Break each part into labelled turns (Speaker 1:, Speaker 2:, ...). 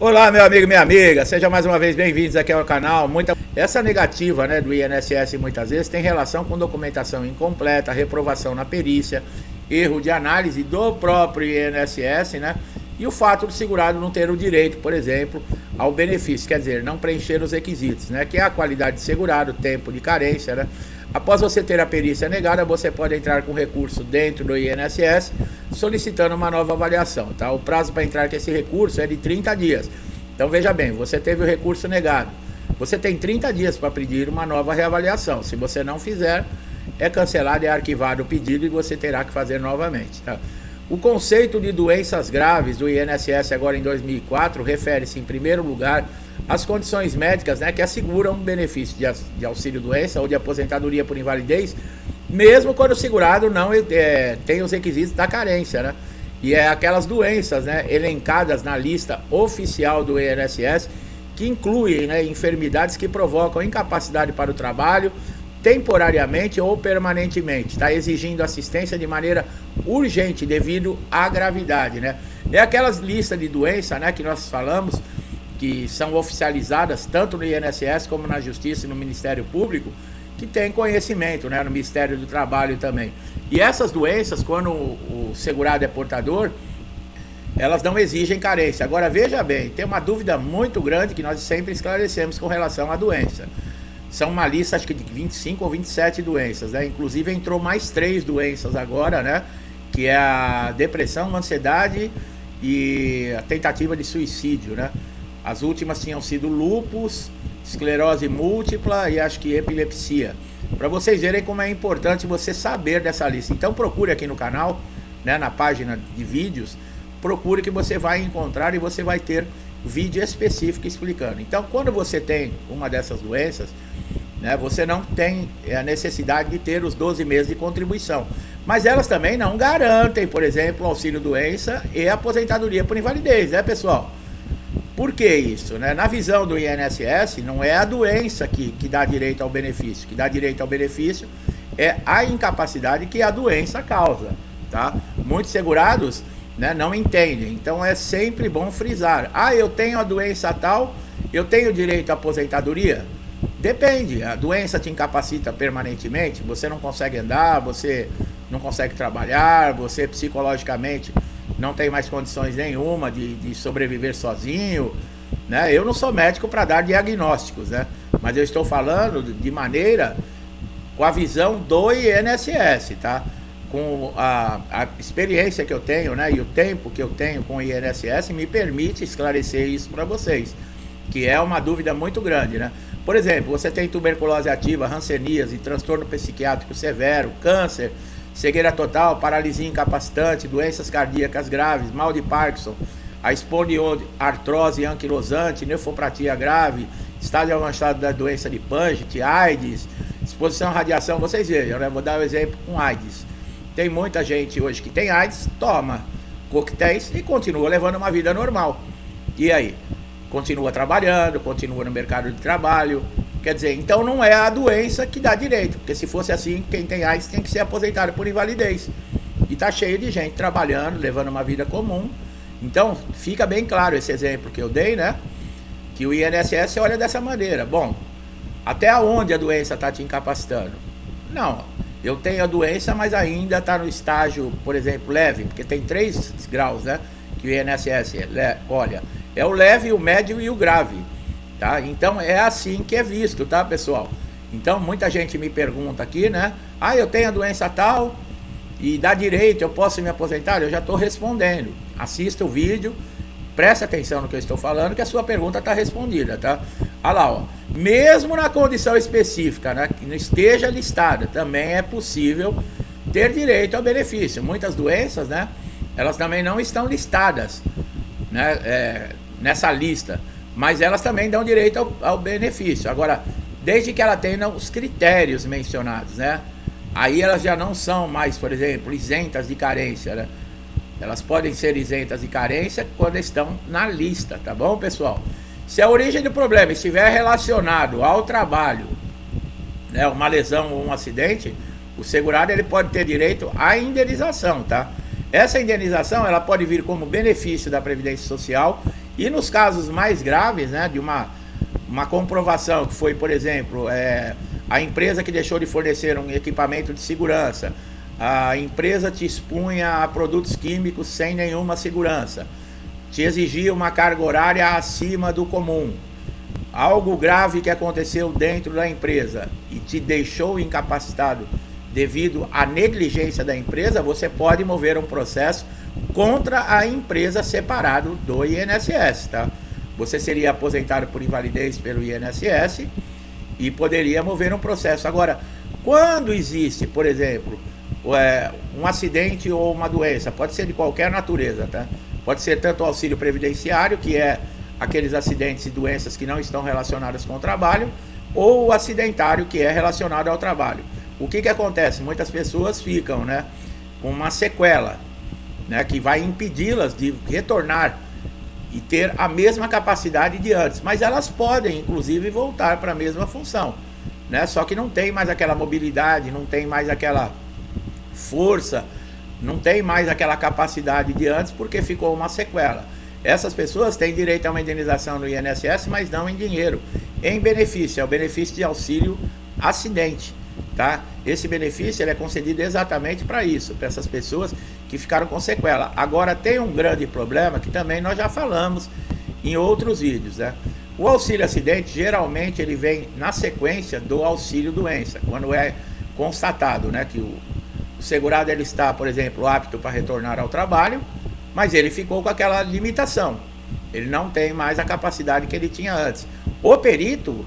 Speaker 1: Olá, meu amigo e minha amiga, sejam mais uma vez bem-vindos aqui ao canal. Essa negativa, né, do INSS muitas vezes tem relação com documentação incompleta, reprovação na perícia, erro de análise do próprio INSS, né, e o fato do segurado não ter o direito, por exemplo, ao benefício, quer dizer, não preencher os requisitos, né, que é a qualidade de segurado, tempo de carência, né. Após você ter a perícia negada, você pode entrar com recurso dentro do INSS solicitando uma nova avaliação, tá? O prazo para entrar com esse recurso é de 30 dias. Então veja bem, você teve o recurso negado. Você tem 30 dias para pedir uma nova reavaliação. Se você não fizer, é cancelado e arquivado o pedido e você terá que fazer novamente, tá? O conceito de doenças graves do INSS agora em 2004 refere-se em primeiro lugar às condições médicas, né, que asseguram benefício de auxílio-doença ou de aposentadoria por invalidez, mesmo quando o segurado não tem os requisitos da carência, né? E é aquelas doenças, né, elencadas na lista oficial do INSS, que incluem, né, enfermidades que provocam incapacidade para o trabalho, temporariamente ou permanentemente, está exigindo assistência de maneira urgente devido à gravidade, né? É aquelas listas de doença, né, que nós falamos, que são oficializadas tanto no INSS como na Justiça e no Ministério Público, que tem conhecimento, né, no Ministério do Trabalho também. E essas doenças, quando o segurado é portador, elas não exigem carência. Agora veja bem, tem uma dúvida muito grande que nós sempre esclarecemos com relação à doença. São uma lista, acho que de 25 ou 27 doenças, né? Inclusive entrou mais 3 doenças agora, né? Que é a depressão, ansiedade e a tentativa de suicídio, né? As últimas tinham sido lúpus, esclerose múltipla e acho que epilepsia. Para vocês verem como é importante você saber dessa lista. Então procure aqui no canal, né, na página de vídeos, procure que você vai encontrar e você vai ter vídeo específico explicando. Então quando você tem uma dessas doenças, né, você não tem a necessidade de ter os 12 meses de contribuição. Mas elas também não garantem, por exemplo, auxílio-doença e aposentadoria por invalidez, né, pessoal? Por que isso, né? Na visão do INSS, não é a doença que dá direito ao benefício. Que dá direito ao benefício é a incapacidade que a doença causa, tá? Muitos segurados, né, não entendem. Então é sempre bom frisar. Ah, eu tenho a doença tal, eu tenho direito à aposentadoria? Depende. A doença te incapacita permanentemente, você não consegue andar, você não consegue trabalhar, você psicologicamente não tem mais condições nenhuma de sobreviver sozinho, né? Eu não sou médico para dar diagnósticos, né? Mas eu estou falando de maneira com a visão do INSS, tá? Com a experiência que eu tenho, né? E o tempo que eu tenho com o INSS me permite esclarecer isso para vocês, que é uma dúvida muito grande, né? Por exemplo, você tem tuberculose ativa, hanseníase, transtorno psiquiátrico severo, câncer, cegueira total, paralisia incapacitante, doenças cardíacas graves, mal de Parkinson, a espondioartrose anquilosante, nefropatia grave, estágio avançado da doença de Paget, AIDS, exposição à radiação, vocês vejam, né? Vou dar um exemplo com AIDS. Tem muita gente hoje que tem AIDS, toma coquetéis e continua levando uma vida normal. E aí? Continua trabalhando, continua no mercado de trabalho. Quer dizer, então não é a doença que dá direito, porque se fosse assim, quem tem AIDS tem que ser aposentado por invalidez. E tá cheio de gente trabalhando, levando uma vida comum. Então, fica bem claro esse exemplo que eu dei, né? Que o INSS olha dessa maneira. Bom, até onde a doença está te incapacitando? Não, eu tenho a doença, mas ainda está no estágio, por exemplo, leve, porque tem 3 graus, né? Que o INSS olha. É o leve, o médio e o grave. Tá? Então é assim que é visto, tá, pessoal? Então muita gente me pergunta aqui, né? Ah, eu tenho a doença tal e dá direito, eu posso me aposentar? Eu já estou respondendo. Assista o vídeo, preste atenção no que eu estou falando, que a sua pergunta está respondida, tá? Olha lá, ó. Mesmo na condição específica, né, que não esteja listada, também é possível ter direito ao benefício. Muitas doenças, né, elas também não estão listadas, né, nessa lista, mas elas também dão direito ao benefício. Agora, desde que ela tenha os critérios mencionados, né? Aí elas já não são mais, por exemplo, isentas de carência, né? Elas podem ser isentas de carência quando estão na lista, tá bom, pessoal? Se a origem do problema estiver relacionado ao trabalho, né, uma lesão ou um acidente, o segurado ele pode ter direito à indenização, tá? Essa indenização ela pode vir como benefício da Previdência Social E nos casos mais graves, né, de uma comprovação que foi, por exemplo, a empresa que deixou de fornecer um equipamento de segurança, a empresa te expunha a produtos químicos sem nenhuma segurança, te exigia uma carga horária acima do comum, algo grave que aconteceu dentro da empresa e te deixou incapacitado devido à negligência da empresa, você pode mover um processo contra a empresa separado do INSS, tá? Você seria aposentado por invalidez pelo INSS e poderia mover um processo. Agora, quando existe, por exemplo, um acidente ou uma doença, pode ser de qualquer natureza, tá? Pode ser tanto o auxílio previdenciário, que é aqueles acidentes e doenças que não estão relacionadas com o trabalho, ou o acidentário, que é relacionado ao trabalho. O que acontece? Muitas pessoas ficam, né, com uma sequela, né, que vai impedi-las de retornar e ter a mesma capacidade de antes, mas elas podem, inclusive, voltar para a mesma função, né? Só que não tem mais aquela mobilidade, não tem mais aquela força, não tem mais aquela capacidade de antes, porque ficou uma sequela. Essas pessoas têm direito a uma indenização no INSS, mas não em dinheiro, em benefício, é o benefício de auxílio acidente, tá? Esse benefício ele é concedido exatamente para isso, para essas pessoas que ficaram com sequela. Agora tem um grande problema que também nós já falamos em outros vídeos, né? O auxílio acidente geralmente ele vem na sequência do auxílio doença, quando é constatado, né, que o segurado ele está, por exemplo, apto para retornar ao trabalho, mas ele ficou com aquela limitação, ele não tem mais a capacidade que ele tinha antes. O perito,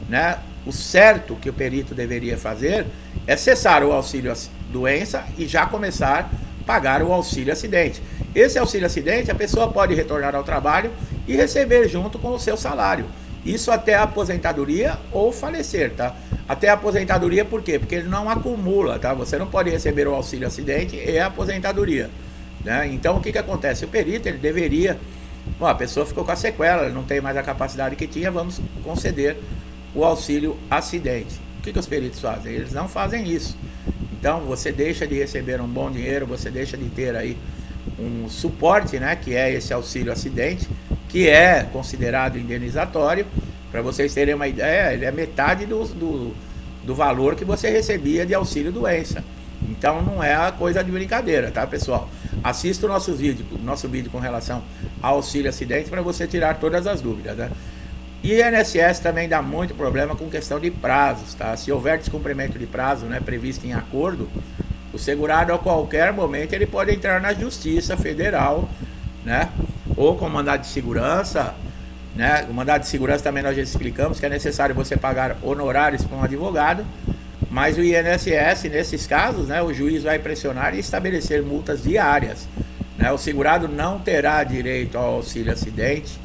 Speaker 1: né, o certo que o perito deveria fazer é cessar o auxílio doença e já começar a pagar o auxílio acidente. Esse auxílio acidente a pessoa pode retornar ao trabalho e receber junto com o seu salário. Isso até a aposentadoria ou falecer, tá? Até a aposentadoria por quê? Porque ele não acumula, tá? Você não pode receber o auxílio acidente e a aposentadoria, né? Então o que acontece? O perito ele deveria, bom, a pessoa ficou com a sequela, não tem mais a capacidade que tinha, vamos conceder o auxílio acidente. O que os peritos fazem? Eles não fazem isso. Então você deixa de receber um bom dinheiro, você deixa de ter aí um suporte, né, que é esse auxílio acidente, que é considerado indenizatório. Para vocês terem uma ideia, ele é metade do valor que você recebia de auxílio doença. Então não é a coisa de brincadeira, tá, pessoal? Assista o nosso vídeo com relação ao auxílio acidente para você tirar todas as dúvidas, né? E o INSS também dá muito problema com questão de prazos, tá? Se houver descumprimento de prazo, né, previsto em acordo, o segurado a qualquer momento ele pode entrar na Justiça Federal, né? Ou com mandado de segurança, né? O mandado de segurança também nós já explicamos que é necessário você pagar honorários para um advogado, mas o INSS, nesses casos, né, o juiz vai pressionar e estabelecer multas diárias, né? O segurado não terá direito ao auxílio acidente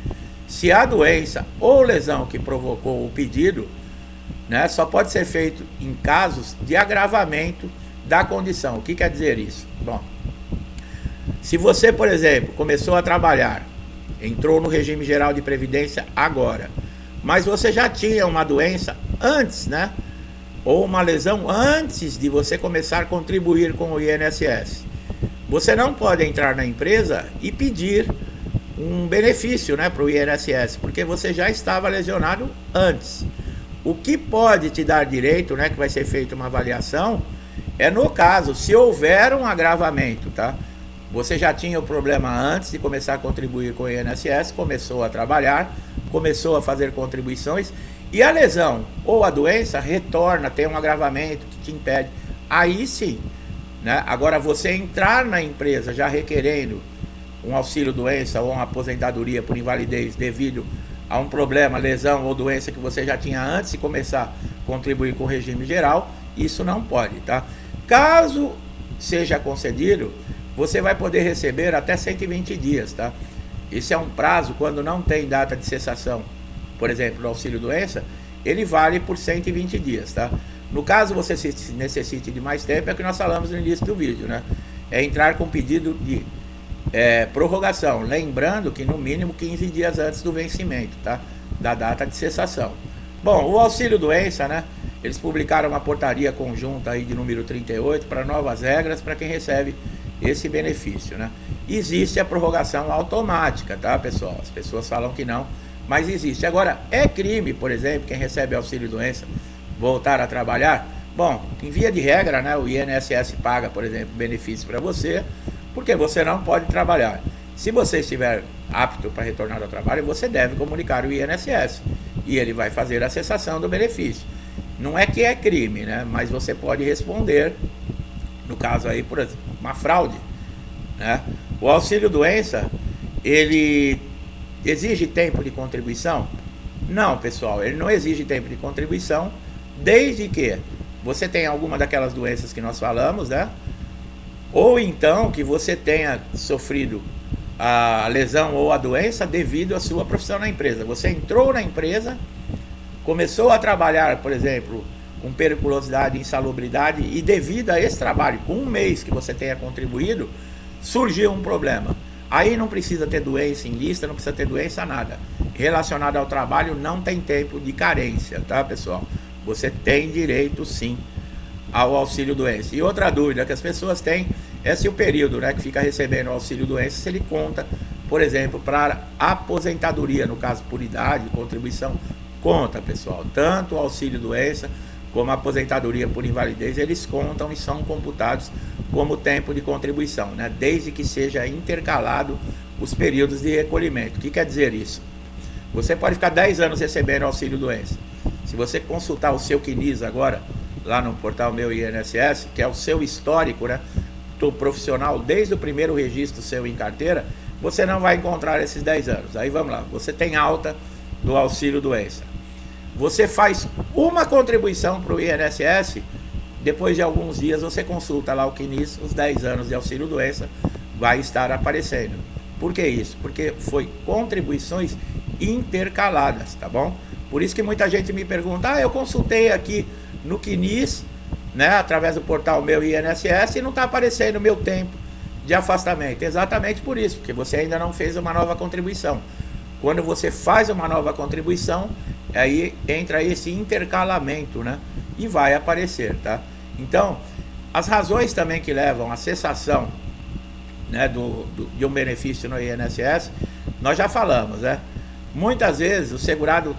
Speaker 1: se a doença ou lesão que provocou o pedido, né, só pode ser feito em casos de agravamento da condição. O que quer dizer isso? Bom, se você, por exemplo, começou a trabalhar, entrou no regime geral de previdência agora, mas você já tinha uma doença antes, né, ou uma lesão antes de você começar a contribuir com o INSS, você não pode entrar na empresa e pedir um benefício, né, para o INSS, porque você já estava lesionado antes. O que pode te dar direito, né, que vai ser feita uma avaliação, é no caso, se houver um agravamento, tá? Você já tinha o problema antes de começar a contribuir com o INSS, começou a trabalhar, começou a fazer contribuições, e a lesão ou a doença retorna, tem um agravamento que te impede, aí sim, né? Agora você entrar na empresa já requerendo um auxílio doença ou uma aposentadoria por invalidez devido a um problema, lesão ou doença que você já tinha antes de começar a contribuir com o regime geral, isso não pode, tá? Caso seja concedido, você vai poder receber até 120 dias, tá? Esse é um prazo quando não tem data de cessação, por exemplo, do auxílio doença, ele vale por 120 dias, tá? No caso você necessite de mais tempo, é o que nós falamos no início do vídeo, né? É entrar com pedido de prorrogação, lembrando que no mínimo 15 dias antes do vencimento, tá, da data de cessação. Bom, o auxílio doença, né, eles publicaram uma portaria conjunta aí de número 38 para novas regras para quem recebe esse benefício, né. existe a prorrogação automática, tá, pessoal? As pessoas falam que não, mas existe. Agora, é crime, por exemplo, quem recebe auxílio-doença voltar a trabalhar? Bom, em via de regra, né, o INSS paga, por exemplo, benefício para você, porque você não pode trabalhar. Se você estiver apto para retornar ao trabalho, você deve comunicar o INSS e ele vai fazer a cessação do benefício. Não é que é crime, né, mas você pode responder, no caso aí, por exemplo, uma fraude, né? O auxílio-doença, ele exige tempo de contribuição? Não, pessoal, ele não exige tempo de contribuição, desde que você tenha alguma daquelas doenças que nós falamos, né? Ou então que você tenha sofrido a lesão ou a doença devido à sua profissão na empresa. Você entrou na empresa, começou a trabalhar, por exemplo, com periculosidade e insalubridade, e devido a esse trabalho, com um mês que você tenha contribuído, surgiu um problema. Aí não precisa ter doença em lista, não precisa ter doença nada. Relacionado ao trabalho, não tem tempo de carência, tá, pessoal? Você tem direito, sim, ao auxílio-doença. E outra dúvida que as pessoas têm é se o período, né, que fica recebendo o auxílio-doença, se ele conta, por exemplo, para aposentadoria, no caso por idade, contribuição, conta, pessoal. Tanto o auxílio-doença como a aposentadoria por invalidez, eles contam e são computados como tempo de contribuição, né? Desde que seja intercalado os períodos de recolhimento. O que quer dizer isso? Você pode ficar 10 anos recebendo auxílio-doença. Se você consultar o seu CNIS agora, lá no portal Meu INSS, que é o seu histórico, né, do profissional, desde o primeiro registro seu em carteira, você não vai encontrar esses 10 anos. Aí vamos lá, você tem alta do auxílio-doença. Você faz uma contribuição para o INSS, depois de alguns dias você consulta lá o CNIS, os 10 anos de auxílio-doença vai estar aparecendo. Por que isso? Porque foi contribuições intercaladas, tá bom? Por isso que muita gente me pergunta, eu consultei aqui no CNIS, né, através do portal Meu INSS, e não está aparecendo o meu tempo de afastamento. Exatamente por isso, porque você ainda não fez uma nova contribuição. Quando você faz uma nova contribuição, aí entra esse intercalamento, né? E vai aparecer, tá? Então, as razões também que levam à cessação, né, de um benefício no INSS, nós já falamos, né? Muitas vezes o segurado,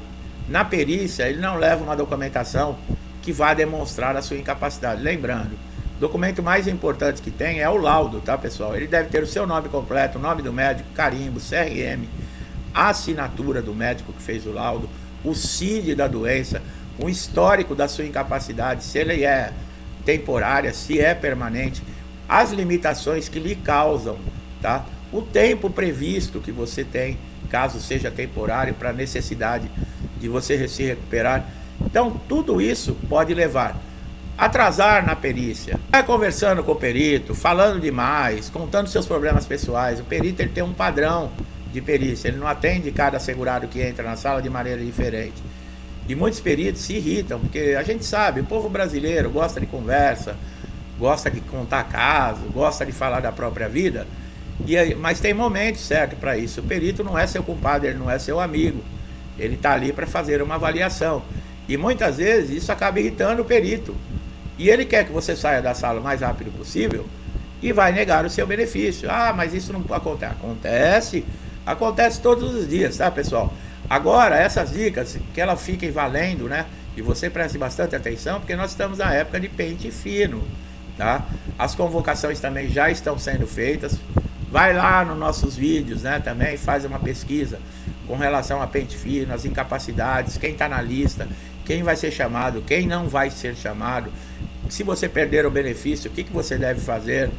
Speaker 1: na perícia, ele não leva uma documentação que vá demonstrar a sua incapacidade. Lembrando, o documento mais importante que tem é o laudo, tá, pessoal? Ele deve ter o seu nome completo, o nome do médico, carimbo, CRM, a assinatura do médico que fez o laudo, o CID da doença, o histórico da sua incapacidade, se ele é temporária, se é permanente, as limitações que lhe causam, tá? O tempo previsto que você tem, caso seja temporário, para necessidade de você se recuperar. Então, tudo isso pode levar a atrasar na perícia. Vai conversando com o perito, falando demais, contando seus problemas pessoais. O perito, ele tem um padrão de perícia, ele não atende cada segurado que entra na sala de maneira diferente. E muitos peritos se irritam, porque a gente sabe, o povo brasileiro gosta de conversa, gosta de contar caso, gosta de falar da própria vida, mas tem momentos certos para isso. O perito não é seu compadre, ele não é seu amigo, ele está ali para fazer uma avaliação. E muitas vezes isso acaba irritando o perito. E ele quer que você saia da sala o mais rápido possível e vai negar o seu benefício. Ah, mas isso não acontece. Acontece todos os dias, tá, pessoal? Agora, essas dicas, que elas fiquem valendo, né? E você preste bastante atenção, porque nós estamos na época de pente fino, tá? As convocações também já estão sendo feitas. Vai lá nos nossos vídeos, né? Também faz uma pesquisa com relação a pente fino, as incapacidades, quem está na lista, quem vai ser chamado, quem não vai ser chamado. Se você perder o benefício, o que você deve fazer?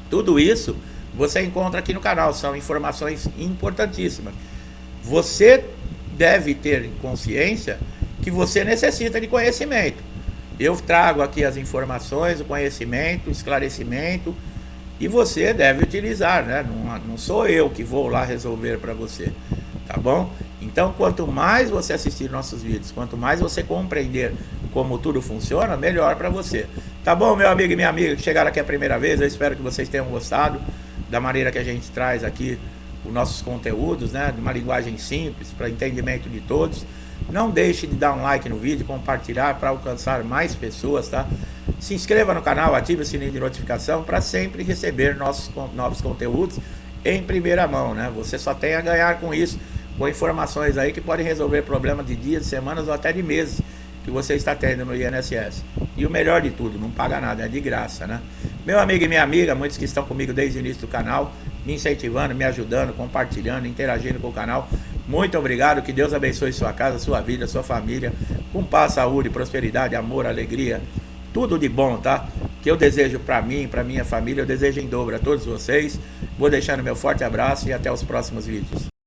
Speaker 1: Tudo isso você encontra aqui no canal, são informações importantíssimas. Você deve ter consciência que você necessita de conhecimento. Eu trago aqui as informações, o conhecimento, o esclarecimento, e você deve utilizar, né? Não sou eu que vou lá resolver para você, tá bom? Então, quanto mais você assistir nossos vídeos, quanto mais você compreender como tudo funciona, melhor para você. Tá bom, meu amigo e minha amiga que chegaram aqui a primeira vez, eu espero que vocês tenham gostado da maneira que a gente traz aqui os nossos conteúdos, né, de uma linguagem simples, para entendimento de todos. Não deixe de dar um like no vídeo, compartilhar para alcançar mais pessoas, tá? Se inscreva no canal, ative o sininho de notificação para sempre receber nossos novos conteúdos em primeira mão, né? Você só tem a ganhar com isso, com informações aí que podem resolver problemas de dias, semanas ou até de meses que você está tendo no INSS. E o melhor de tudo, não paga nada, é de graça, né? Meu amigo e minha amiga, muitos que estão comigo desde o início do canal, me incentivando, me ajudando, compartilhando, interagindo com o canal, muito obrigado, que Deus abençoe sua casa, sua vida, sua família, com paz, saúde, prosperidade, amor, alegria, tudo de bom, tá? Que eu desejo para mim, para minha família, eu desejo em dobro a todos vocês. Vou deixando meu forte abraço e até os próximos vídeos.